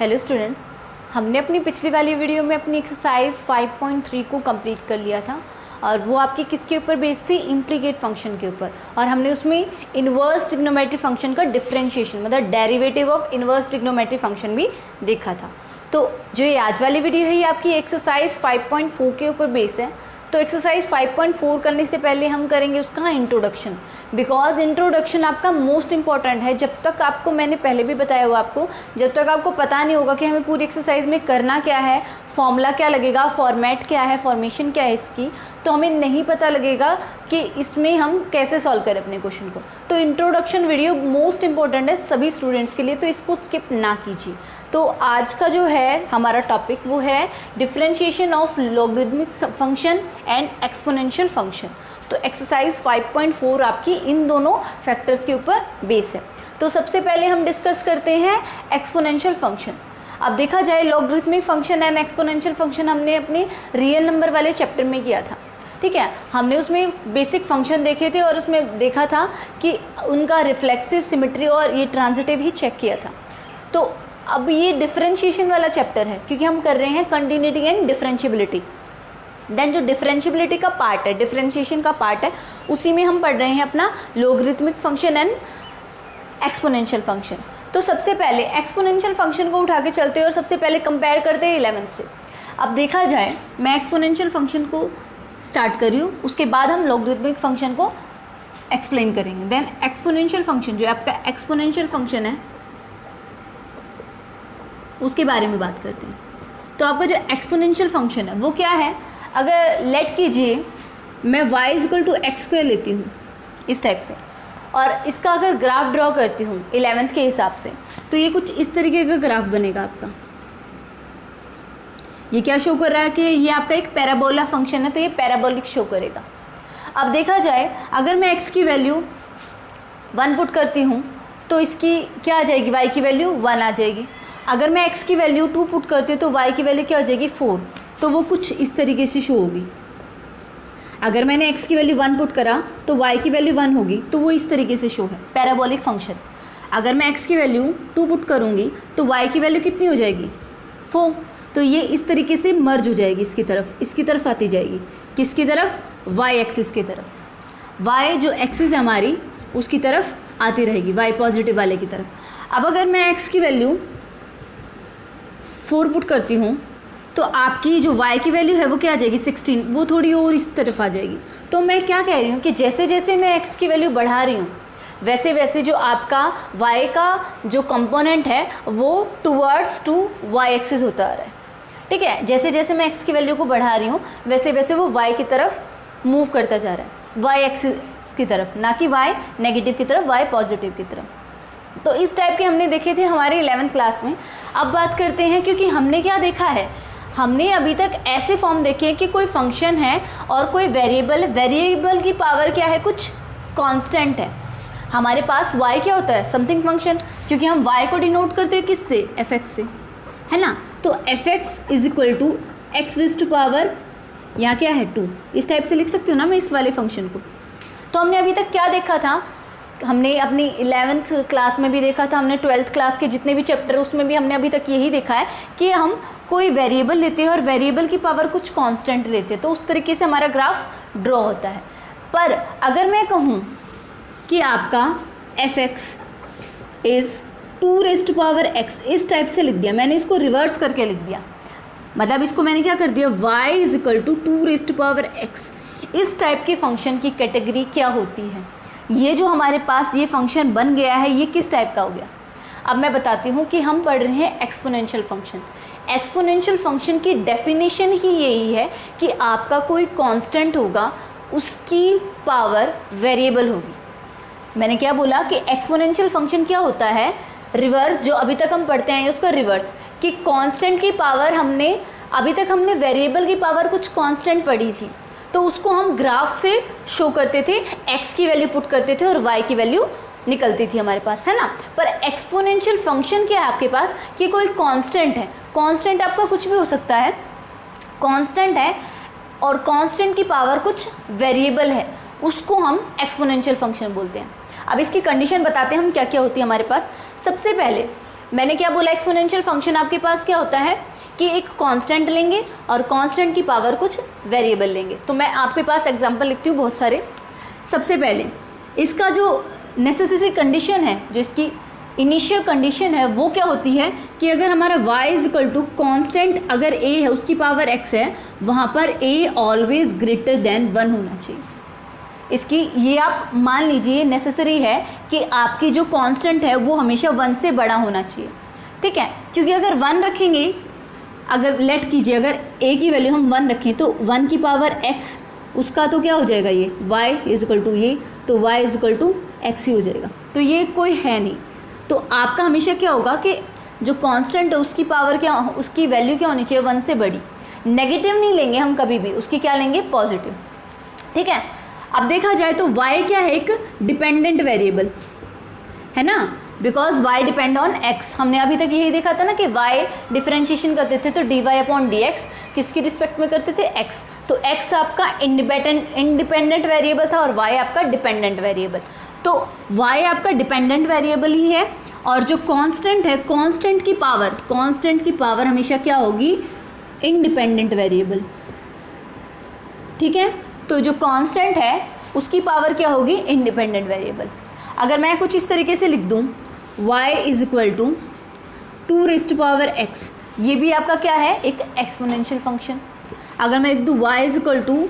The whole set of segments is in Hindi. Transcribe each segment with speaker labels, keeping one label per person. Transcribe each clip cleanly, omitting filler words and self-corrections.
Speaker 1: हेलो स्टूडेंट्स, हमने अपनी पिछली वाली वीडियो में अपनी एक्सरसाइज 5.3 को कंप्लीट कर लिया था और वो आपकी किसके ऊपर बेस्ड थी? इम्प्लीकेट फंक्शन के ऊपर। और हमने उसमें इन्वर्स ट्रिग्नोमेट्रिक फंक्शन का डिफरेंशिएशन मतलब derivative of inverse trigonometric function भी देखा था। तो जो ये आज वाली वीडियो है ये आपकी एक्सरसाइज 5.4 के ऊपर बेस है। तो एक्सरसाइज 5.4 करने से पहले हम करेंगे उसका इंट्रोडक्शन, बिकॉज इंट्रोडक्शन आपका मोस्ट इंपॉर्टेंट है। जब तक आपको, मैंने पहले भी बताया हुआ आपको, जब तक आपको पता नहीं होगा कि हमें पूरी एक्सरसाइज में करना क्या है, फॉर्मूला क्या लगेगा, फॉर्मेट क्या है, फॉर्मेशन क्या है इसकी, तो हमें नहीं पता लगेगा कि इसमें हम कैसे सॉल्व करें अपने क्वेश्चन को। तो इंट्रोडक्शन वीडियो मोस्ट इंपॉर्टेंट है सभी स्टूडेंट्स के लिए, तो इसको स्किप ना कीजिए। तो आज का जो है हमारा टॉपिक वो है differentiation of logarithmic function and exponential function. तो एक्सरसाइज 5.4 आपकी इन दोनों फैक्टर्स के ऊपर बेस है। तो सबसे पहले हम डिस्कस करते हैं एक्सपोनेंशियल फंक्शन। अब देखा जाए logarithmic function and exponential function हमने अपने रियल नंबर वाले चैप्टर में किया था, ठीक है। हमने उसमें बेसिक फंक्शन देखे थे और उसमें देखा था कि उनका रिफ्लेक्सिव, सिमेट्री और ये ट्रांजिटिव ही चेक किया था। तो अब ये डिफरेंशिएशन वाला चैप्टर है क्योंकि हम कर रहे हैं कंटिन्यूटी एंड डिफरेंशिएबिलिटी। देन जो डिफरेंशिएबिलिटी का पार्ट है, डिफरेंशिएशन का पार्ट है, उसी में हम पढ़ रहे हैं अपना logarithmic function and exponential function. तो सबसे पहले एक्सपोनेंशियल फंक्शन को उठा के चलते हैं और सबसे पहले कंपेयर करते हैं 11th से। अब देखा जाए मैं एक्सपोनेंशियल फंक्शन को स्टार्ट कर रही हूँ, उसके बाद हम लॉगरिथमिक फंक्शन को एक्सप्लेन करेंगे। देन एक्सपोनेंशियल फंक्शन जो आपका एक्सपोनेंशियल फंक्शन है उसके बारे में बात करते हैं। तो आपका जो एक्सपोनेंशियल फंक्शन है वो क्या है? अगर लेट कीजिए मैं y = x² लेती हूँ इस टाइप से और इसका अगर ग्राफ ड्रॉ करती हूँ 11th के हिसाब से, तो ये कुछ इस तरीके का ग्राफ बनेगा आपका। ये क्या शो कर रहा है कि ये आपका एक पैराबोला फंक्शन है, तो ये पैराबोलिक शो करेगा। अब देखा जाए अगर मैं x की वैल्यू 1 पुट करती हूँ तो इसकी क्या आ जाएगी? y की वैल्यू 1 आ जाएगी। अगर मैं x की वैल्यू 2 पुट करती हूँ तो y की वैल्यू क्या हो जाएगी? 4। तो वो कुछ इस तरीके से शो होगी। अगर मैंने x की वैल्यू 1 पुट करा तो y की वैल्यू 1 होगी, तो वो इस तरीके से शो है, पैराबोलिक फंक्शन। अगर मैं x की वैल्यू 2 पुट करूँगी तो y की वैल्यू कितनी हो जाएगी? 4। तो ये इस तरीके से मर्ज हो जाएगी, इसकी तरफ आती जाएगी। किसकी तरफ? y एक्सिस की तरफ। y जो एक्सिस है हमारी उसकी तरफ आती रहेगी, y पॉजिटिव वाले की तरफ। अब अगर मैं x की वैल्यू 4 पुट करती हूँ तो आपकी जो y की वैल्यू है वो क्या आ जाएगी? 16। वो थोड़ी और इस तरफ आ जाएगी। तो मैं क्या कह रही हूँ कि जैसे जैसे मैं x की वैल्यू बढ़ा रही हूँ वैसे वैसे जो आपका y का जो कंपोनेंट है वो टूवर्ड्स टू y एक्सिस होता आ रहा है, ठीक है। जैसे जैसे मैं x की वैल्यू को बढ़ा रही हूँ वैसे वैसे वो y की तरफ मूव करता जा रहा है, y एक्सिस की तरफ, ना कि y नेगेटिव की तरफ, y पॉजिटिव की तरफ। तो इस टाइप के हमने देखे थे हमारे 11th क्लास में। अब बात करते हैं, क्योंकि हमने क्या देखा है, हमने अभी तक ऐसे फॉर्म देखे हैं कि कोई फंक्शन है और कोई वेरिएबल, वेरिएबल की पावर क्या है? कुछ कांस्टेंट है। हमारे पास y क्या होता है? समथिंग फंक्शन, क्योंकि हम y को डिनोट करते हैं किससे? fx से, है ना। तो fx = x⁻, यहाँ क्या है? 2। इस टाइप से लिख सकती हूँ ना मैं इस वाले फंक्शन को। तो हमने अभी तक क्या देखा था? हमने अपनी 11th क्लास में भी देखा था, हमने 12th क्लास के जितने भी चैप्टर उसमें भी हमने अभी तक यही देखा है कि हम कोई वेरिएबल लेते हैं और वेरिएबल की पावर कुछ कांस्टेंट लेते हैं, तो उस तरीके से हमारा ग्राफ ड्रॉ होता है। पर अगर मैं कहूँ कि आपका fx = 2⁻x, इस टाइप से लिख दिया मैंने, इसको रिवर्स करके लिख दिया, मतलब इसको मैंने क्या कर दिया? y = 2⁻x। इस टाइप के फंक्शन की कैटेगरी क्या होती है? ये जो हमारे पास ये फंक्शन बन गया है ये किस टाइप का हो गया? अब मैं बताती हूँ कि हम पढ़ रहे हैं एक्सपोनेंशियल फंक्शन। एक्सपोनेंशियल फंक्शन की डेफिनेशन ही यही है कि आपका कोई कांस्टेंट होगा, उसकी पावर वेरिएबल होगी। मैंने क्या बोला कि एक्सपोनेंशियल फंक्शन क्या होता है? रिवर्स, जो अभी तक हम पढ़ते हैं उसका रिवर्स, कि कांस्टेंट की पावर हमने अभी तक हमने वेरिएबल की पावर कुछ कांस्टेंट पढ़ी थी, तो उसको हम ग्राफ से शो करते थे, x की वैल्यू पुट करते थे और y की वैल्यू निकलती थी हमारे पास, है ना। पर एक्सपोनेंशियल फंक्शन क्या है आपके पास कि कोई कांस्टेंट है। कांस्टेंट आपका कुछ भी हो सकता है, कांस्टेंट है और कांस्टेंट की पावर कुछ वेरिएबल है, उसको हम एक्सपोनेंशियल फंक्शन बोलते हैं। अब इसकी कंडीशन बताते हैं हम क्या क्या होती है हमारे पास। सबसे पहले मैंने क्या बोला, एक्सपोनेंशियल फंक्शन आपके पास क्या होता है कि एक कांस्टेंट लेंगे और कांस्टेंट की पावर कुछ वेरिएबल लेंगे। तो मैं आपके पास एग्जांपल लिखती हूँ बहुत सारे। सबसे पहले इसका जो नेसेसरी कंडीशन है, जो इसकी इनिशियल कंडीशन है, वो क्या होती है कि अगर हमारा y is equal to constant अगर a है उसकी पावर x है, वहाँ पर a ऑलवेज ग्रेटर देन 1 होना चाहिए। इसकी ये आप मान लीजिए नेसेसरी है कि आपकी जो कांस्टेंट है वो हमेशा 1 से बड़ा होना चाहिए, ठीक है। क्योंकि अगर 1 रखेंगे, अगर लेट कीजिए अगर a की वैल्यू हम 1 रखें तो 1 की पावर x, उसका तो क्या हो जाएगा ये y इज इक्वल टू ये, तो y is equal to x ही हो जाएगा। तो ये कोई है नहीं। तो आपका हमेशा क्या होगा कि जो कांस्टेंट है उसकी पावर क्या, उसकी वैल्यू क्या होनी चाहिए 1 से बड़ी। नेगेटिव नहीं लेंगे हम कभी भी, उसकी क्या लेंगे पॉजिटिव, ठीक है। अब देखा जाए तो y क्या है, एक डिपेंडेंट वेरिएबल है ना, because y depend on x। हमने अभी तक यही देखा था ना कि y डिफरेंशिएशन करते थे तो dy अपॉन dx किसकी रिस्पेक्ट में करते थे, x। तो x आपका इंडिपेंडेंट वेरिएबल था और y आपका डिपेंडेंट वेरिएबल। तो y आपका डिपेंडेंट वेरिएबल ही है और जो कांस्टेंट है, कांस्टेंट की पावर हमेशा क्या होगी, इंडिपेंडेंट वेरिएबल, ठीक है। तो जो कांस्टेंट है उसकी पावर क्या होगी, इंडिपेंडेंट वेरिएबल। अगर मैं कुछ इस तरीके से लिख दूं, y is equal to 2 raise to power x, ये भी आपका क्या है, एक एक्सपोनेंशियल फंक्शन। अगर मैं लिख दूं y is equal to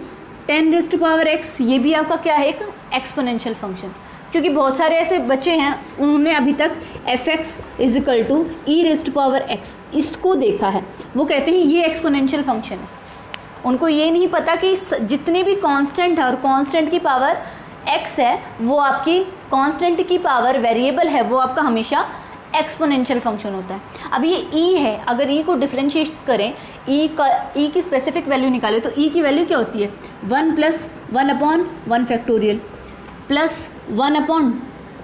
Speaker 1: 10 raise to power x, ये भी आपका क्या है, एक एक्सपोनेंशियल फंक्शन। क्योंकि बहुत सारे ऐसे बच्चे हैं उन्होंने अभी तक fx is equal to e raise to power x इसको देखा है, वो कहते हैं ये एक्सपोनेंशियल फंक्शन है। उनको ये नहीं पता कि जितने भी कांस्टेंट है और कांस्टेंट की पावर x है, वो आपकी कांस्टेंट की पावर वेरिएबल है, वो आपका हमेशा एक्सपोनेंशियल फंक्शन होता है। अब ये e है, अगर e को डिफरेंशिएट करें, e की स्पेसिफिक वैल्यू निकालें तो e की वैल्यू क्या होती है, 1 plus 1 upon 1 factorial plus 1 upon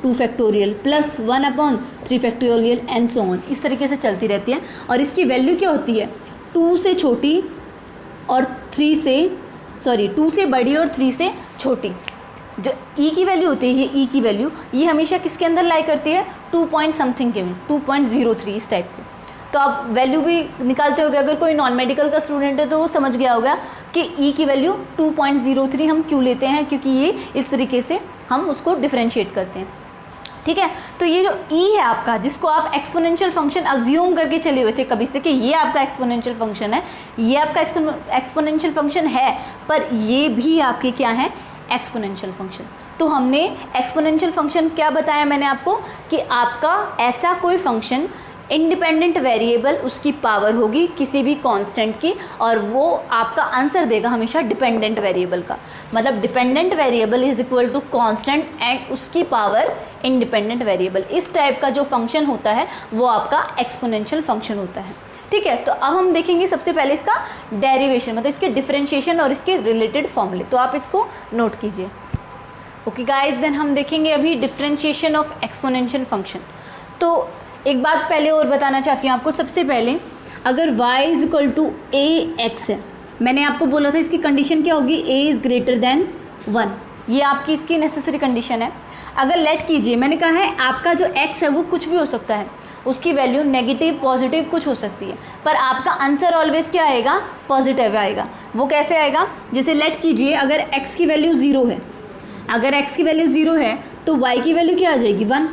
Speaker 1: 2 factorial plus 1 upon 3 factorial and so on, इस तरीके से चलती रहती है। और इसकी वैल्यू क्या होती है, 2 से छोटी और 2 से बड़ी और 3 से छोटी। जो e की वैल्यू होती है, ये e की वैल्यू ये हमेशा किसके अंदर लाई करती है, 2 पॉइंट समथिंग के में, 2.03 इस टाइप से। तो आप वैल्यू भी निकालते होगे, अगर कोई नॉन मेडिकल का स्टूडेंट है तो वो समझ गया होगा कि e की वैल्यू 2.03 हम क्यों लेते हैं, क्योंकि ये इस तरीके से हम उसको डिफरेंशिएट करते हैं, ठीक है। तो ये जो e है आपका, जिसको आप एक्सपोनेंशियल फंक्शन अज्यूम करके चले हुए थे कभी से कि ये आपका एक्सपोनेंशियल फंक्शन है, ये आपका एक्सपोनेंशियल फंक्शन है, पर ये भी आपके क्या है, एक्सपोनेंशियल फंक्शन। तो हमने एक्सपोनेंशियल फंक्शन क्या बताया मैंने आपको, कि आपका ऐसा कोई फंक्शन इंडिपेंडेंट वेरिएबल उसकी पावर होगी किसी भी कांस्टेंट की, और वो आपका आंसर देगा हमेशा डिपेंडेंट वेरिएबल का। मतलब dependent variable is equal to constant and उसकी पावर इंडिपेंडेंट वेरिएबल। इस टाइप का जो फंक्शन होता है वो आपका एक्सपोनेंशियल फंक्शन होता है, ठीक है। तो अब हम देखेंगे सबसे पहले इसका डेरिवेशन, मतलब इसके डिफरेंशिएशन और इसके रिलेटेड फॉर्मूले। तो आप इसको नोट कीजिए। ओके गाइस, देन हम देखेंगे अभी डिफरेंशिएशन ऑफ एक्सपोनेंशियल फंक्शन। तो एक बात पहले और बताना चाहती हूँ आपको। सबसे पहले अगर y is equal to a x है, मैंने आपको बोला था इसकी कंडीशन क्या होगी, a इज़ ग्रेटर देन 1, ये आपकी इसकी नेसेसरी कंडीशन है। अगर लेट कीजिए, मैंने कहा है आपका जो x है वो कुछ भी हो सकता है, उसकी वैल्यू नेगेटिव पॉजिटिव कुछ हो सकती है, पर आपका आंसर ऑलवेज क्या आएगा, पॉजिटिव आएगा। वो कैसे आएगा, जैसे लेट कीजिए अगर x की वैल्यू 0 है, अगर x की वैल्यू 0 है तो y की वैल्यू क्या आ जाएगी, 1,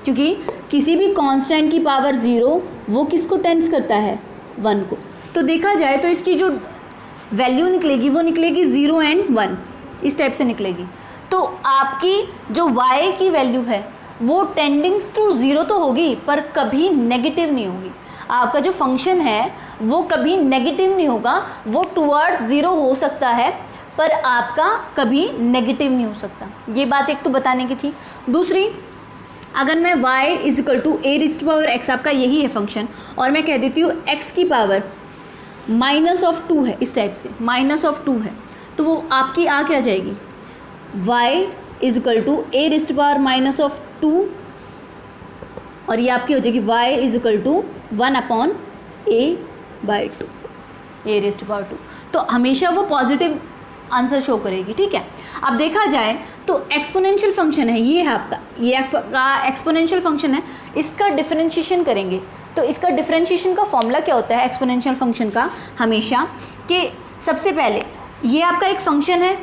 Speaker 1: क्योंकि किसी भी कांस्टेंट की पावर 0 वो किसको टेंस करता है, 1 को। तो देखा जाए तो इसकी जो वैल्यू निकलेगी वो निकलेगी 0 एंड 1, इस टाइप से निकलेगी। तो आपकी जो y की वैल्यू है वो टेंडिंग्स टू 0 तो होगी पर कभी नेगेटिव नहीं होगी। आपका जो फंक्शन है वो कभी नेगेटिव नहीं होगा, वो टुवर्ड्स 0 हो सकता है पर आपका कभी नेगेटिव नहीं हो सकता। ये बात एक तो बताने की थी। दूसरी, अगर मैं y is equal to a raise to power x, आपका यही है फंक्शन, और मैं कह देती हूँ x की पावर -2 है, इस टाइप से -2 है, तो वो आपकी आ क्या जाएगी, y is equal to a raise to power -2, और ये आपकी हो जाएगी y is equal to 1/a/2, a raise to power 2। तो हमेशा वो पॉजिटिव आंसर शो करेगी, ठीक है। अब देखा जाए तो एक्सपोनेंशियल फंक्शन है, ये है आपका, ये आपका एक्सपोनेंशियल फंक्शन है, इसका डिफरेंशिएशन करेंगे तो इसका डिफरेंशिएशन का फॉर्मूला क्या होता है एक्सपोनेंशियल फंक्शन का, हमेशा कि सबसे पहले ये आपका एक फंक्शन है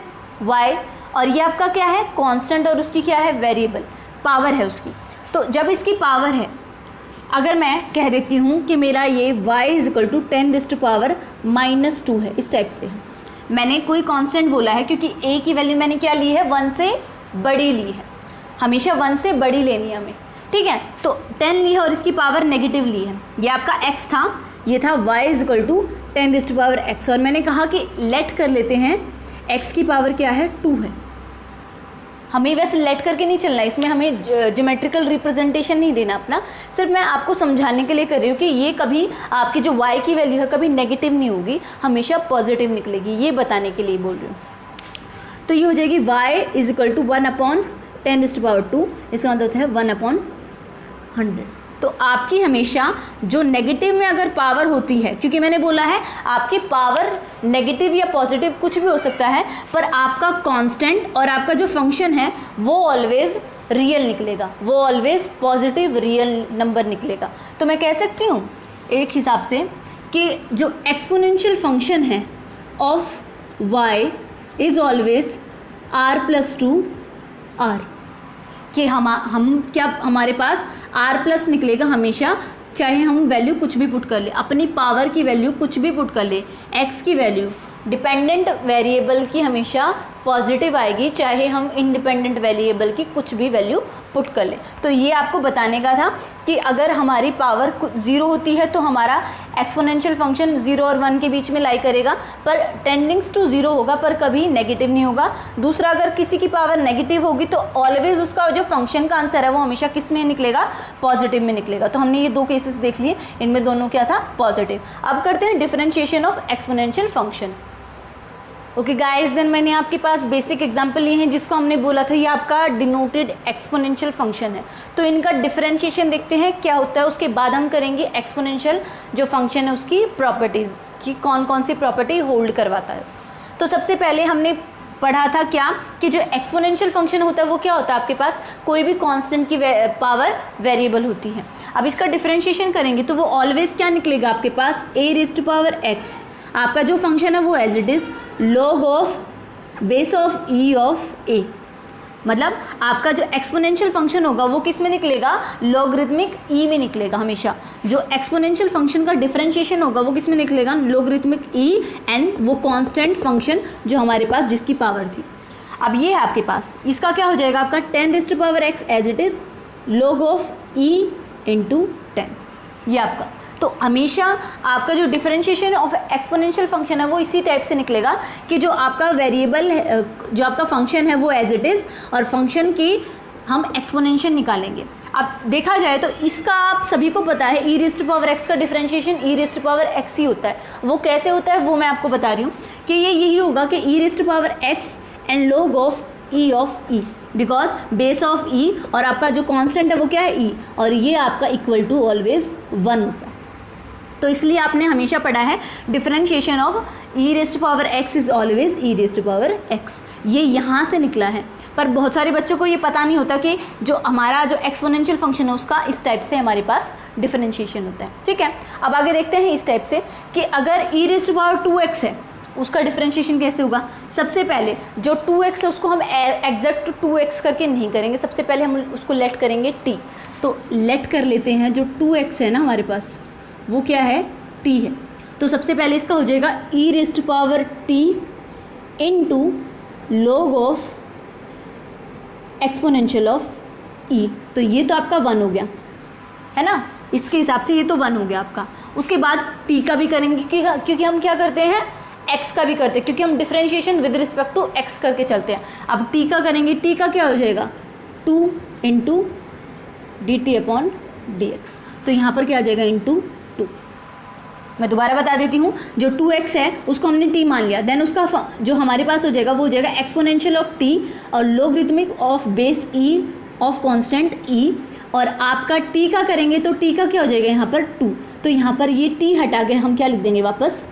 Speaker 1: y और ये आपका क्या है कांस्टेंट और उसकी क्या है वेरिएबल, पावर है उसकी। तो जब इसकी पावर है, अगर मैं कह देती हूँ कि मेरा ये y = 10⁻⁻² है, इस टाइप से है, मैंने कोई कांस्टेंट बोला है क्योंकि a की वैल्यू मैंने क्या ली है 1 से बड़ी ली है, हमेशा 1 से बड़ी लेनी है हमें, ठीक है। तो 10 ली है और इसकी पावर नेगेटिव ली है, ये आपका x था, ये था y = 10⁻x और मैंने कहा कि लेट कर लेते हैं x की पावर क्या है 2 है। हमें वैसे लेट करके नहीं चलना, इसमें हमें ज्योमेट्रिकल रिप्रेजेंटेशन नहीं देना अपना, सिर्फ मैं आपको समझाने के लिए कर रही हूँ कि ये कभी आपकी जो y की वैल्यू है कभी नेगेटिव नहीं होगी, हमेशा पॉजिटिव निकलेगी, ये बताने के लिए बोल रही हूँ। तो ये हो जाएगी y = 1/10⁻², इसका मतलब है 1/100। तो आपकी हमेशा जो नेगेटिव में अगर पावर होती है, क्योंकि मैंने बोला है आपकी पावर नेगेटिव या पॉजिटिव कुछ भी हो सकता है, पर आपका कांस्टेंट और आपका जो फंक्शन है वो ऑलवेज रियल निकलेगा, वो ऑलवेज पॉजिटिव रियल नंबर निकलेगा। तो मैं कह सकती हूँ एक हिसाब से कि जो एक्सपोनेंशियल फंक्शन है of y is always r+2r, कि हम क्या हमारे पास r+ निकलेगा हमेशा, चाहे हम वैल्यू कुछ भी पुट कर ले, अपनी पावर की वैल्यू कुछ भी पुट कर ले, x की वैल्यू डिपेंडेंट वेरिएबल की हमेशा पॉजिटिव आएगी, चाहे हम इंडिपेंडेंट वेरिएबल की कुछ भी वैल्यू पुट कर ले। तो ये आपको बताने का था कि अगर हमारी पावर 0 होती है तो हमारा एक्सपोनेंशियल फंक्शन 0 और 1 के बीच में लाई करेगा, पर टेंडिंग्स टू 0 होगा, पर कभी नेगेटिव नहीं होगा। दूसरा, अगर किसी की पावर नेगेटिव होगी तो ऑलवेज उसका जो फंक्शन का आंसर है वो हमेशा किस में निकलेगा, पॉजिटिव में निकलेगा। तो हमने ये 2 केसेस देख लिए, इनमें दोनों क्या था, पॉजिटिव। अब करते हैं differentiation of exponential function. Okay guys, then मैंने आपके पास बेसिक एग्जांपल लिए हैं जिसको हमने बोला था ये आपका डिनोटेड एक्सपोनेंशियल फंक्शन है। तो इनका डिफरेंशिएशन देखते हैं क्या होता है, उसके बाद हम करेंगे एक्सपोनेंशियल जो फंक्शन है उसकी प्रॉपर्टीज़ कि कौन कौन सी प्रॉपर्टी होल्ड करवाता है। तो सबसे पहले हमने पढ़ा था क्या कि जो एक्सपोनेंशियल फंक्शन होता है वो क्या होता है, आपके पास कोई भी कांस्टेंट की पावर वेरिएबल होती है। अब इसका डिफरेंशिएशन करेंगे तो वो ऑलवेज क्या निकलेगा आपके पास, a⁻x, आपका जो फंक्शन है वो as it is log of base of e of a, मतलब आपका जो एक्सपोनेंशियल फंक्शन होगा वो किस में निकलेगा, लॉगरिथमिक e में निकलेगा। हमेशा जो एक्सपोनेंशियल फंक्शन का डिफरेंशिएशन होगा वो किस में निकलेगा, लॉगरिथमिक e एंड वो कांस्टेंट फंक्शन जो हमारे पास जिसकी पावर थी। अब ये है आपके पास, इसका क्या हो जाएगा आपका 10⁻x as it is log of e × 10, ये आपका। तो हमेशा आपका जो डिफरेंशिएशन ऑफ एक्सपोनेंशियल फंक्शन है वो इसी टाइप से निकलेगा कि जो आपका वेरिएबल है, जो आपका फंक्शन है वो एज इट इज़, और फंक्शन की हम एक्सपोनेंशियल निकालेंगे। अब देखा जाए तो इसका आप सभी को पता है e⁻x का डिफरेंशिएशन e⁻x ही होता है। वो कैसे होता है वो मैं आपको बता रही हूँ कि ये यही होगा कि e⁻x and log of e of e, because base of e और आपका जो कांस्टेंट है वो क्या है e, और ये आपका इक्वल टू ऑलवेज 1 होता है। तो इसलिए आपने हमेशा पढ़ा है differentiation of e⁻x is always e⁻x, ये यहाँ से निकला है। पर बहुत सारे बच्चों को ये पता नहीं होता कि जो हमारा जो एक्सपोनेंशियल फंक्शन है उसका इस टाइप से हमारे पास डिफरेंशिएशन होता है, ठीक है। अब आगे देखते हैं इस टाइप से कि अगर e⁻2x है उसका डिफरेंशिएशन कैसे होगा। सबसे पहले जो 2x है उसको हम एग्जैक्ट 2x करके नहीं करेंगे, सबसे पहले हम उसको लेट करेंगे t। तो लेट कर लेते हैं, जो 2x है ना हमारे पास वो क्या है, t है। तो सबसे पहले इसका हो जाएगा e⁻t × log of exponential of e। तो ये तो आपका 1 हो गया है ना, इसके हिसाब से ये तो 1 हो गया आपका। उसके बाद t का भी करेंगे क्योंकि हम क्या करते हैं, x का भी करते हैं, क्योंकि हम differentiation with respect to x करके चलते हैं। अब t का करेंगे, t का क्या हो जाएगा 2 × dt/dx। तो यहाँ पर क्या आ जाएगा × 2। मैं दोबारा बता देती हूँ, जो 2x है उसको हमने t मान लिया, देन उसका जो हमारे पास हो जाएगा वो हो जाएगा एक्सपोनेंशियल ऑफ t और logarithmic of base e of constant e, और आपका t का करेंगे तो t का क्या हो जाएगा यहाँ पर 2। तो यहाँ पर ये t हटा के हम क्या लिख देंगे वापस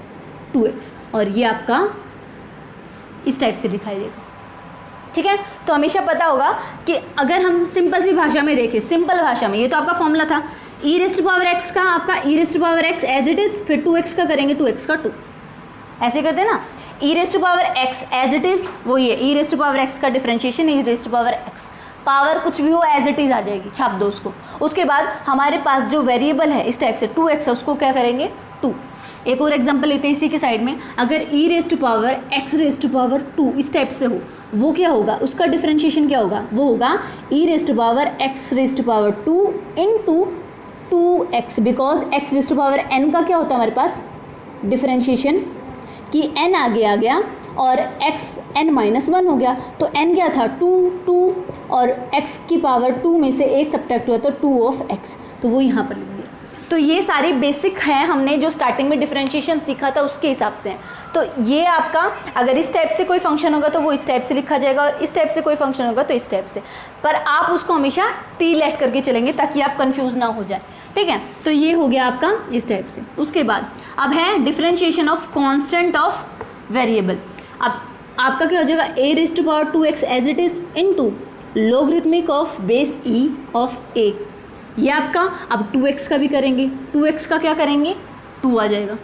Speaker 1: 2x, और ये आपका इस टाइप से दिखाई देगा। ठीक है। तो हमेशा पता होगा कि अगर हम सिंपल सी भाषा में देखें, सिंपल भाषा में, ये तो आपका फॉर्मूला था ई रेस्ट पावर एक्स का, आपका e raised power x as it is, फिर 2x का करेंगे 2x का 2, ऐसे करते हैं ना। E raised power x as it is वही है, ई रेस्ट पावर एक्स का differentiation e raised power x, power कुछ भी हो एज इट इज़ आ जाएगी, छाप दो उसको। उसके बाद हमारे पास जो वेरिएबल है इस टाइप से 2x है, उसको क्या करेंगे 2। एक और एग्जांपल लेते हैं इसी के साइड में, अगर e raised power x raised power 2 इस टाइप से हो, वो क्या होगा, उसका डिफरेंशिएशन क्या होगा, वो होगा e raised power x raised power 2 into 2x, because x raised power n का क्या होता है हमारे पास डिफरेंशिएशन कि n आगे आ गया और x n माइनस 1 हो गया, तो n क्या था 2 और x की पावर 2 में से एक सब्ट्रैक्ट हुआ तो 2 ऑफ x, तो वो यहाँ पर लिख दिया। तो ये सारी बेसिक हैं, हमने जो स्टार्टिंग में डिफरेंशिएशन सीखा था उसके हिसाब से हैं। तो ये आपका अगर इस टाइप से कोई फंक्शन होगा तो वो इस टाइप से लिखा जाएगा, और इस टाइप से कोई फंक्शन होगा तो इस टाइप से, पर आप उसको हमेशा टी लेट करके चलेंगे ताकि आप कंफ्यूज ना हो जाए, ठीक है। तो ये हो गया आपका इस टाइप से। उसके बाद अब है differentiation of constant of variable. अब आपका क्या हो जाएगा a raise to power 2x as it is into logarithmic of base e of a, ये आपका। अब 2x का भी करेंगे, 2x का क्या करेंगे 2 आ जाएगा,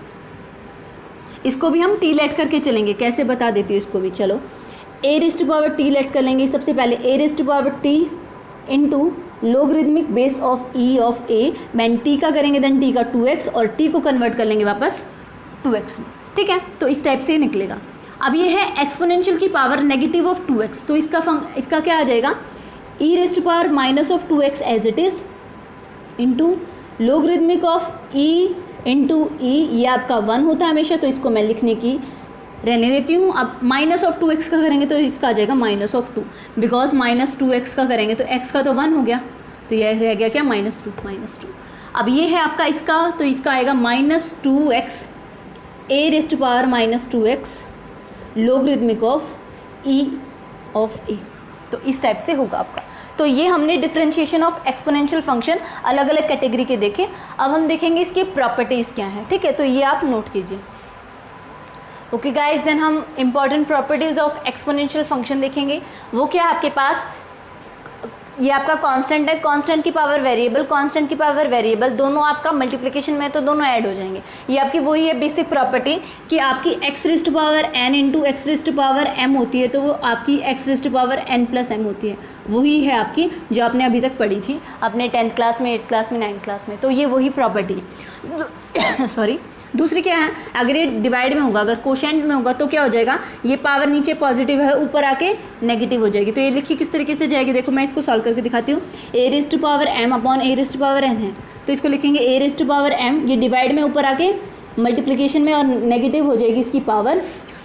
Speaker 1: इसको भी हम टी लेट करके चलेंगे, कैसे बता देती हूँ इसको भी। चलो a raise to power t let कर लेंगे, सबसे पहले a raise to power t into logarithmic base of e of a, मैन t का करेंगे देन t का 2x और t को कन्वर्ट कर लेंगे वापस 2x में, ठीक है। तो इस टाइप से निकलेगा। अब ये है एक्सपोनेंशियल की पावर नेगेटिव ऑफ 2x, तो इसका क्या आ जाएगा e raise to power minus of 2x as it is into logarithmic of e into e, ये आपका 1 होता है हमेशा, तो इसको मैं लिखने की रहने देती हूँ। अब माइनस ऑफ 2x का करेंगे तो इसका आ जाएगा minus of 2, because minus 2x का करेंगे तो x का तो 1 हो गया, तो यह रह गया क्या -2। अब ये है आपका इसका, तो इसका आएगा -2x a raise to power -2x logarithmic of e of a, तो इस टाइप से होगा आपका। तो ये हमने डिफरेंशिएशन ऑफ एक्सपोनेंशियल फंक्शन अलग अलग कैटेगरी के देखे। अब हम देखेंगे इसकी प्रॉपर्टीज़ क्या हैं, ठीक है। तो ये आप नोट कीजिए। ओके गाइज, देन हम important properties of exponential function देखेंगे। वो क्या है आपके पास, ये आपका कांस्टेंट है, कांस्टेंट की पावर वेरिएबल, कांस्टेंट की पावर वेरिएबल दोनों आपका मल्टीप्लिकेशन में तो दोनों ऐड हो जाएंगे। ये आपकी वही है बेसिक प्रॉपर्टी कि आपकी x raise to power n into x raise to power m होती है, तो वो आपकी x raise to power n plus m होती है। वही है आपकी जो आपने अभी तक पढ़ी थी अपने 10th क्लास में, 8th क्लास में, 9th क्लास में, तो ये वही प्रॉपर्टी है। सॉरी, दूसरी क्या है, अगर ये डिवाइड में होगा, अगर कोशेंट में होगा तो क्या हो जाएगा, ये पावर नीचे पॉजिटिव है, ऊपर आके नेगेटिव हो जाएगी। तो ये लिखी किस तरीके से जाएगी, देखो मैं इसको सॉल्व करके दिखाती हूँ। a raise to power m upon a raise to power n है, तो इसको लिखेंगे a raise to power m, ये डिवाइड में ऊपर आके मल्टीप्लिकेशन में और नेगेटिव हो जाएगी इसकी पावर,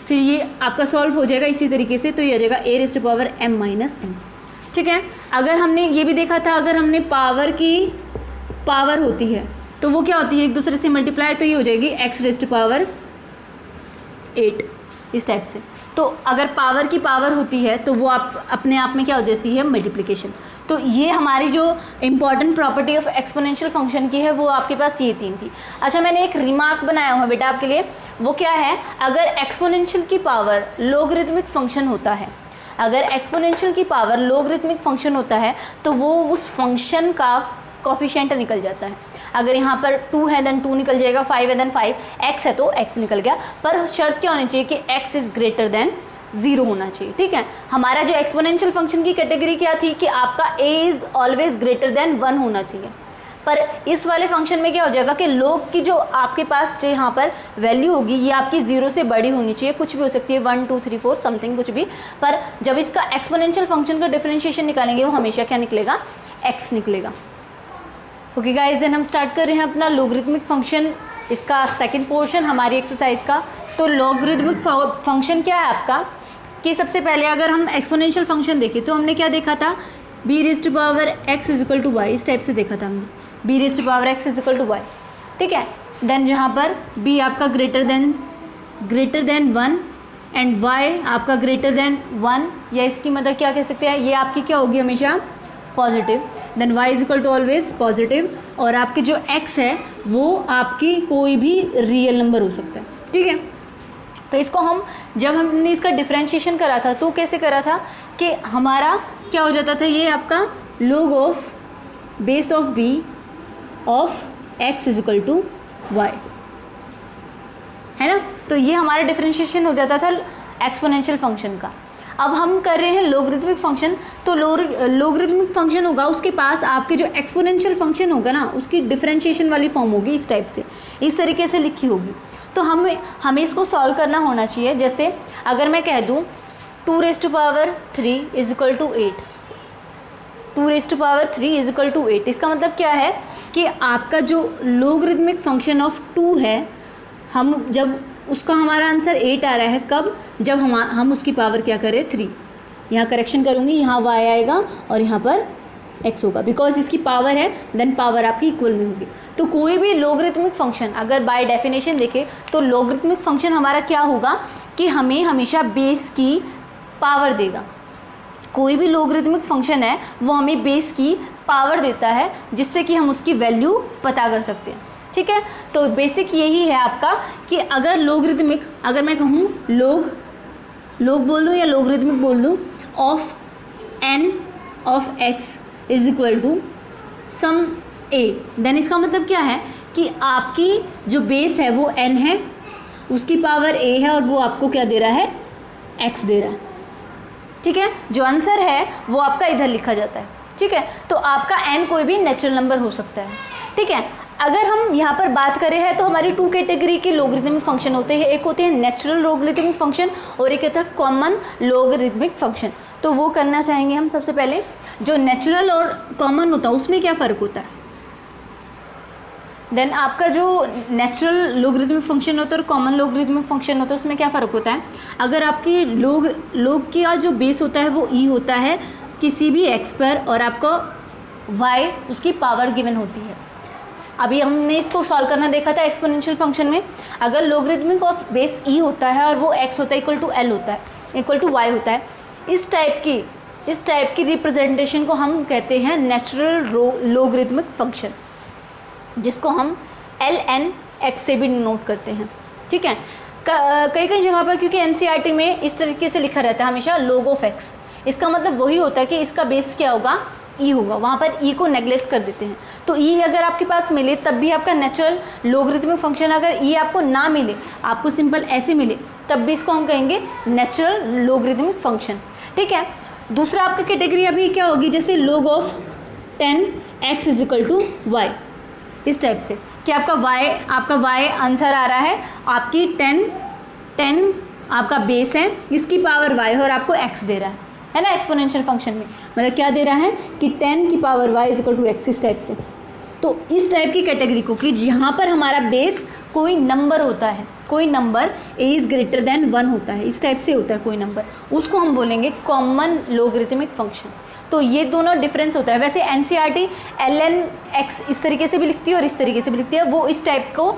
Speaker 1: फिर ये आपका सॉल्व हो जाएगा इसी तरीके से, तो ये आ जाएगा a raise to power m minus n, ठीक है। अगर हमने ये भी देखा था, अगर हमने पावर की पावर होती है तो वो क्या होती है, एक दूसरे से मल्टीप्लाई, तो ये हो जाएगी x रेज़ टू पावर 8 इस टाइप से। तो अगर पावर की पावर होती है तो वो आप अपने आप में क्या हो जाती है, मल्टीप्लिकेशन। तो ये हमारी जो important property of exponential function की है वो आपके पास ये 3 थी। अच्छा, मैंने एक रिमार्क बनाया हुआ बेटा आपके लिए, वो क्या है, अगर एक्सपोनेंशियल की पावर लोगरिथमिक फंक्शन होता है, अगर एक्सपोनेंशियल की पावर लोगरिथमिक फंक्शन होता है तो वो उस फंक्शन का कोफिशिएंट निकल जाता है। अगर यहाँ पर 2 है देन 2 निकल जाएगा, 5 है देन 5, x है तो x निकल गया, पर शर्त क्या होनी चाहिए कि x इज़ ग्रेटर देन 0 होना चाहिए, ठीक है। हमारा जो एक्सपोनेंशियल फंक्शन की कैटेगरी क्या थी कि आपका a is always greater than 1 होना चाहिए, पर इस वाले फंक्शन में क्या हो जाएगा कि लोग की जो आपके पास जो यहाँ पर वैल्यू होगी ये आपकी 0 से बड़ी होनी चाहिए, कुछ भी हो सकती है 1 2 3 4 समथिंग कुछ भी, पर जब इसका एक्सपोनेंशियल फंक्शन का डिफरेंशिएशन निकालेंगे वो हमेशा क्या निकलेगा, x निकलेगा। ओके गाइस, देन हम स्टार्ट कर रहे हैं अपना लॉगरिथमिक फंक्शन, इसका सेकंड पोर्शन हमारी एक्सरसाइज का। तो लॉगरिथमिक फंक्शन क्या है आपका कि सबसे पहले अगर हम एक्सपोनेंशियल फंक्शन देखें तो हमने क्या देखा था, b raise to power x is equal to y, इस टाइप से देखा था हमने, b raise to power x is equal to y, ठीक है। देन जहाँ पर b आपका ग्रेटर देन 1 एंड y आपका ग्रेटर देन 1, या इसकी मतलब क्या कह सकते हैं, ये आपकी क्या होगी हमेशा positive, then y is equal to always positive, और आपकी जो x है वो आपकी कोई भी रियल नंबर हो सकता है, ठीक है। तो इसको हम जब हमने इसका डिफरेंशिएशन करा था तो कैसे करा था कि हमारा क्या हो जाता था, ये आपका log of base of b of x is equal to y, है ना। तो ये हमारा डिफरेंशिएशन हो जाता था एक्सपोनेंशियल फंक्शन का। अब हम कर रहे हैं लोगरिथमिक फंक्शन, तो लोगरिथमिक फंक्शन होगा उसके पास आपके जो एक्सपोनेंशियल फंक्शन होगा ना उसकी डिफरेंशिएशन वाली फॉर्म होगी, इस टाइप से, इस तरीके से लिखी होगी। तो हमें इसको सॉल्व करना होना चाहिए। जैसे अगर मैं कह दूँ 2⁻³ is equal to 8, 2⁻³ is equal to 8, इसका मतलब क्या है कि आपका जो लोगरिथमिक फंक्शन ऑफ 2 है, हम जब उसका हमारा आंसर 8 आ रहा है, कब, जब हम उसकी पावर क्या करें 3। यहाँ करेक्शन करूँगी, यहाँ y आएगा और यहाँ पर x होगा, बिकॉज इसकी पावर है, देन पावर आपकी इक्वल में होगी। तो कोई भी लोगरिथमिक फंक्शन अगर बाय डेफिनेशन देखें तो लोगरिथमिक फंक्शन हमारा क्या होगा कि हमें हमेशा बेस की पावर देगा। कोई भी लोगरिथमिक फंक्शन है वो हमें बेस की पावर देता है, जिससे कि हम उसकी वैल्यू पता कर सकते हैं, ठीक है। तो बेसिक यही है आपका कि अगर लोगरिथमिक, अगर मैं कहूँ लोग बोल दूँ या लोगरिथमिक बोल दूँ of n of x is equal to some a, then इसका मतलब क्या है कि आपकी जो बेस है वो n है, उसकी पावर a है और वो आपको क्या दे रहा है, x दे रहा है, ठीक है। जो आंसर है वो आपका इधर लिखा जाता है, ठीक है। तो आपका n कोई भी नेचुरल नंबर हो सकता है, ठीक है। अगर हम यहाँ पर बात करें हैं तो हमारी 2 कैटेगरी के लोगरिथमिक फंक्शन होते हैं, एक होते हैं नेचुरल लोगरिथमिक फंक्शन और एक होता है कॉमन लोगरिथमिक फंक्शन। तो वो करना चाहेंगे हम सबसे पहले। जो नेचुरल और कॉमन होता है उसमें क्या फ़र्क होता है, देन आपका जो नेचुरल लोगरिथमिक फंक्शन होता है और कॉमन लोगरिथमिक फंक्शन होता है उसमें क्या फ़र्क होता है। अगर आपकी लोग का जो बेस होता है वो e होता है किसी भी x पर और आपको y उसकी पावर गिवन होती है। अभी हमने इसको सॉल्व करना देखा था एक्सपोनेंशियल फंक्शन में, अगर लोगरिथमिक ऑफ बेस e होता है और वो x होता है इक्वल टू l होता है, इक्वल टू y होता है, इस टाइप की रिप्रेजेंटेशन को हम कहते हैं नेचुरल लोगरिथमिक फंक्शन, जिसको हम ln x से भी नोट करते हैं, ठीक है। कई जगह पर क्योंकि NCERT में इस तरीके से लिखा रहता है हमेशा log ऑफ x, इसका मतलब वही होता है कि इसका बेस क्या होगा, e होगा, वहाँ पर e को नेगलेक्ट कर देते हैं। तो e अगर आपके पास मिले तब भी आपका नेचुरल लोगरिथमिक फंक्शन, अगर e आपको ना मिले, आपको सिंपल ऐसे मिले, तब भी इसको हम कहेंगे नेचुरल लोगरिथमिक फंक्शन, ठीक है। दूसरा आपका कैटेगरी अभी क्या होगी, जैसे log of 10x is equal to y, इस टाइप से कि आपका y आंसर आ रहा है, आपकी 10 आपका बेस है, इसकी पावर y है और आपको x दे रहा है ना एक्सपोनेंशियल फंक्शन में, मतलब क्या दे रहा है कि 10 की power y is equal to x, इस टाइप से। तो इस टाइप की कैटेगरी को कि जहाँ पर हमारा बेस कोई नंबर होता है, कोई number a is greater than 1 होता है, इस टाइप से होता है कोई नंबर, उसको हम बोलेंगे कॉमन लोगरिथमिक फंक्शन। तो ये दोनों डिफरेंस होता है। वैसे NCERT ln x इस तरीके से भी लिखती है और इस तरीके से भी लिखती है, वो इस टाइप को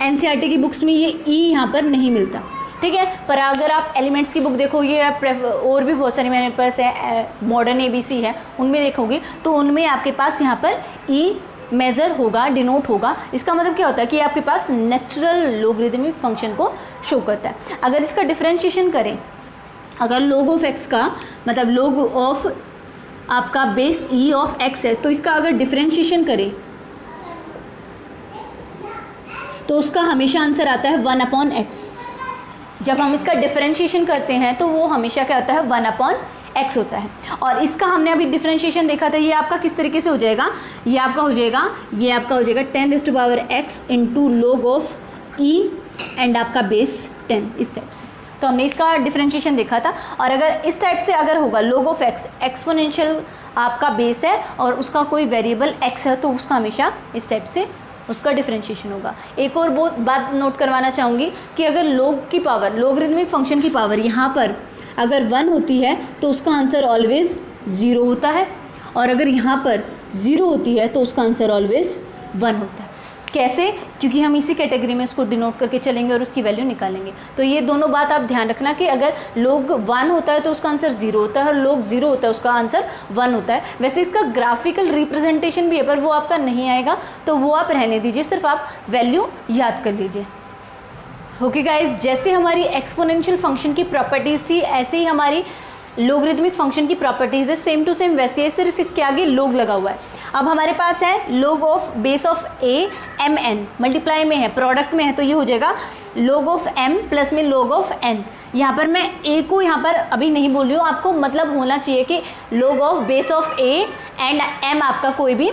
Speaker 1: NCERT की बुक्स में ये e यहाँ पर नहीं मिलता, ठीक है। पर अगर आप एलिमेंट्स की बुक देखोगे या और भी बहुत सारी मेरे पास है, मॉडर्न ABC है, उनमें देखोगे तो उनमें आपके पास यहाँ पर e मेज़र होगा, डिनोट होगा। इसका मतलब क्या होता है कि आपके पास नेचुरल लोगरिथमिक फंक्शन को शो करता है। अगर इसका डिफरेंशिएशन करें, अगर log ऑफ x का मतलब log ऑफ आपका बेस e ऑफ x है, तो इसका अगर डिफरेंशिएशन करें तो उसका हमेशा आंसर आता है 1/x। जब हम इसका डिफरेंशिएशन करते हैं तो वो हमेशा क्या होता है 1/x होता है। और इसका हमने अभी डिफरेंशिएशन देखा था, ये आपका किस तरीके से हो जाएगा, ये आपका हो जाएगा 10⁻x into log of e and आपका बेस 10, इस टाइप से। तो हमने इसका डिफरेंशिएशन देखा था। और अगर इस टाइप से अगर होगा log ऑफ x, एक्सपोनेंशियल आपका बेस है और उसका कोई वेरिएबल x है, तो उसका हमेशा इस टाइप से उसका डिफरेंशिएशन होगा। एक और बात नोट करवाना चाहूँगी कि अगर log की पावर, लोगरिथमिक फंक्शन की पावर यहाँ पर अगर 1 होती है तो उसका आंसर ऑलवेज 0 होता है, और अगर यहाँ पर 0 होती है तो उसका आंसर ऑलवेज 1 होता है। कैसे? क्योंकि हम इसी कैटेगरी में उसको डिनोट करके चलेंगे और उसकी वैल्यू निकालेंगे। तो ये दोनों बात आप ध्यान रखना कि अगर log 1 होता है तो उसका आंसर 0 होता है और log 0 होता है उसका आंसर 1 होता है। वैसे इसका ग्राफिकल रिप्रेजेंटेशन भी है पर वो आपका नहीं आएगा, तो वो आप रहने दीजिए, सिर्फ आप वैल्यू याद कर लीजिए। ओके गाइज, जैसे हमारी एक्सपोनेंशियल फंक्शन की प्रॉपर्टीज़ थी ऐसे ही हमारी लोगरिथमिक फंक्शन की प्रॉपर्टीज़ है, सेम टू सेम वैसे है, सिर्फ इसके आगे लोग लगा हुआ है। अब हमारे पास है log of base of a m n, multiply में है, प्रोडक्ट में है, तो ये हो जाएगा लोग ऑफ एम प्लस में लोग ऑफ एन। यहाँ पर मैं ए को यहाँ पर अभी नहीं बोल रही हूँ, आपको मतलब होना चाहिए कि log of base of a and m आपका कोई भी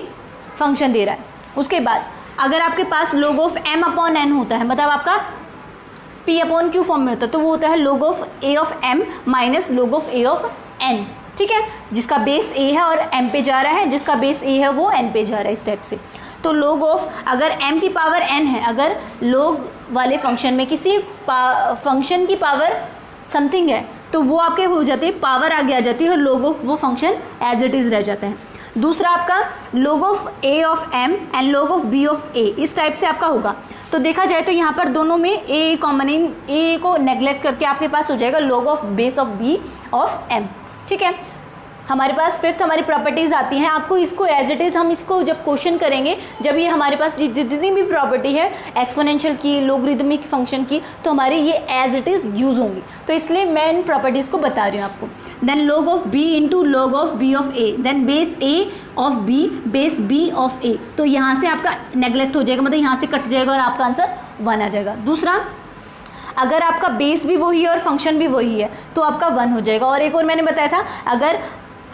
Speaker 1: फंक्शन दे रहा है। उसके बाद अगर आपके पास लोग ऑफ एम अपॉन एन होता है, मतलब आपका पी अपॉन क्यू फॉर्म में होता है, तो वो होता है log of a of m minus log of a of n. ठीक है, जिसका बेस ए है और एम पे जा रहा है, जिसका बेस ए है वो एन पे जा रहा है, इस टाइप से। तो लोग ऑफ अगर एम की पावर एन है, अगर लोग वाले फंक्शन में किसी फंक्शन की पावर समथिंग है तो वो आपके हो जाते हैं, पावर आगे आ जाती है और लोग ऑफ वो फंक्शन एज इट इज़ रह जाता है। दूसरा आपका log of a of m and log of b of a, इस टाइप से आपका होगा। तो देखा जाए तो यहाँ पर दोनों में ए कॉमन, ए को नेग्लेक्ट करके आपके पास हो जाएगा log of base of b of m. ठीक है, हमारे पास फिफ्थ हमारी प्रॉपर्टीज़ आती हैं। आपको इसको एज इट इज़, हम इसको जब क्वेश्चन करेंगे, जब ये हमारे पास जितनी भी प्रॉपर्टी है एक्सपोनेंशियल की, लोगरिथमिक फंक्शन की, तो हमारी ये एज इट इज़ यूज़ होंगी, तो इसलिए मैं इन प्रॉपर्टीज़ को बता रही हूँ आपको। Then log of b into log of b of a, then base a of b base b of a, तो यहाँ से आपका नेग्लेक्ट हो जाएगा, मतलब यहाँ से कट जाएगा और आपका आंसर 1 आ जाएगा। दूसरा, अगर आपका बेस भी वही है और फंक्शन भी वही है तो आपका 1 हो जाएगा। और एक और मैंने बताया था, अगर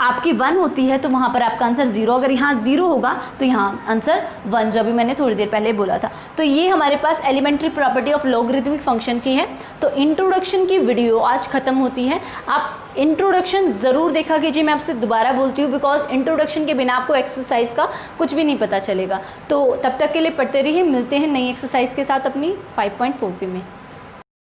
Speaker 1: आपकी 1 होती है तो वहाँ पर आपका आंसर 0, अगर यहाँ 0 होगा तो यहाँ आंसर 1, जो अभी मैंने थोड़ी देर पहले बोला था। तो ये हमारे पास elementary property of logarithmic function की है। तो इंट्रोडक्शन की वीडियो आज ख़त्म होती है। आप इंट्रोडक्शन ज़रूर देखा कीजिए, मैं आपसे दोबारा बोलती हूँ, बिकॉज इंट्रोडक्शन के बिना आपको एक्सरसाइज का कुछ भी नहीं पता चलेगा। तो तब तक के लिए पढ़ते रहिए, मिलते हैं नई एक्सरसाइज के साथ अपनी 5.4 में।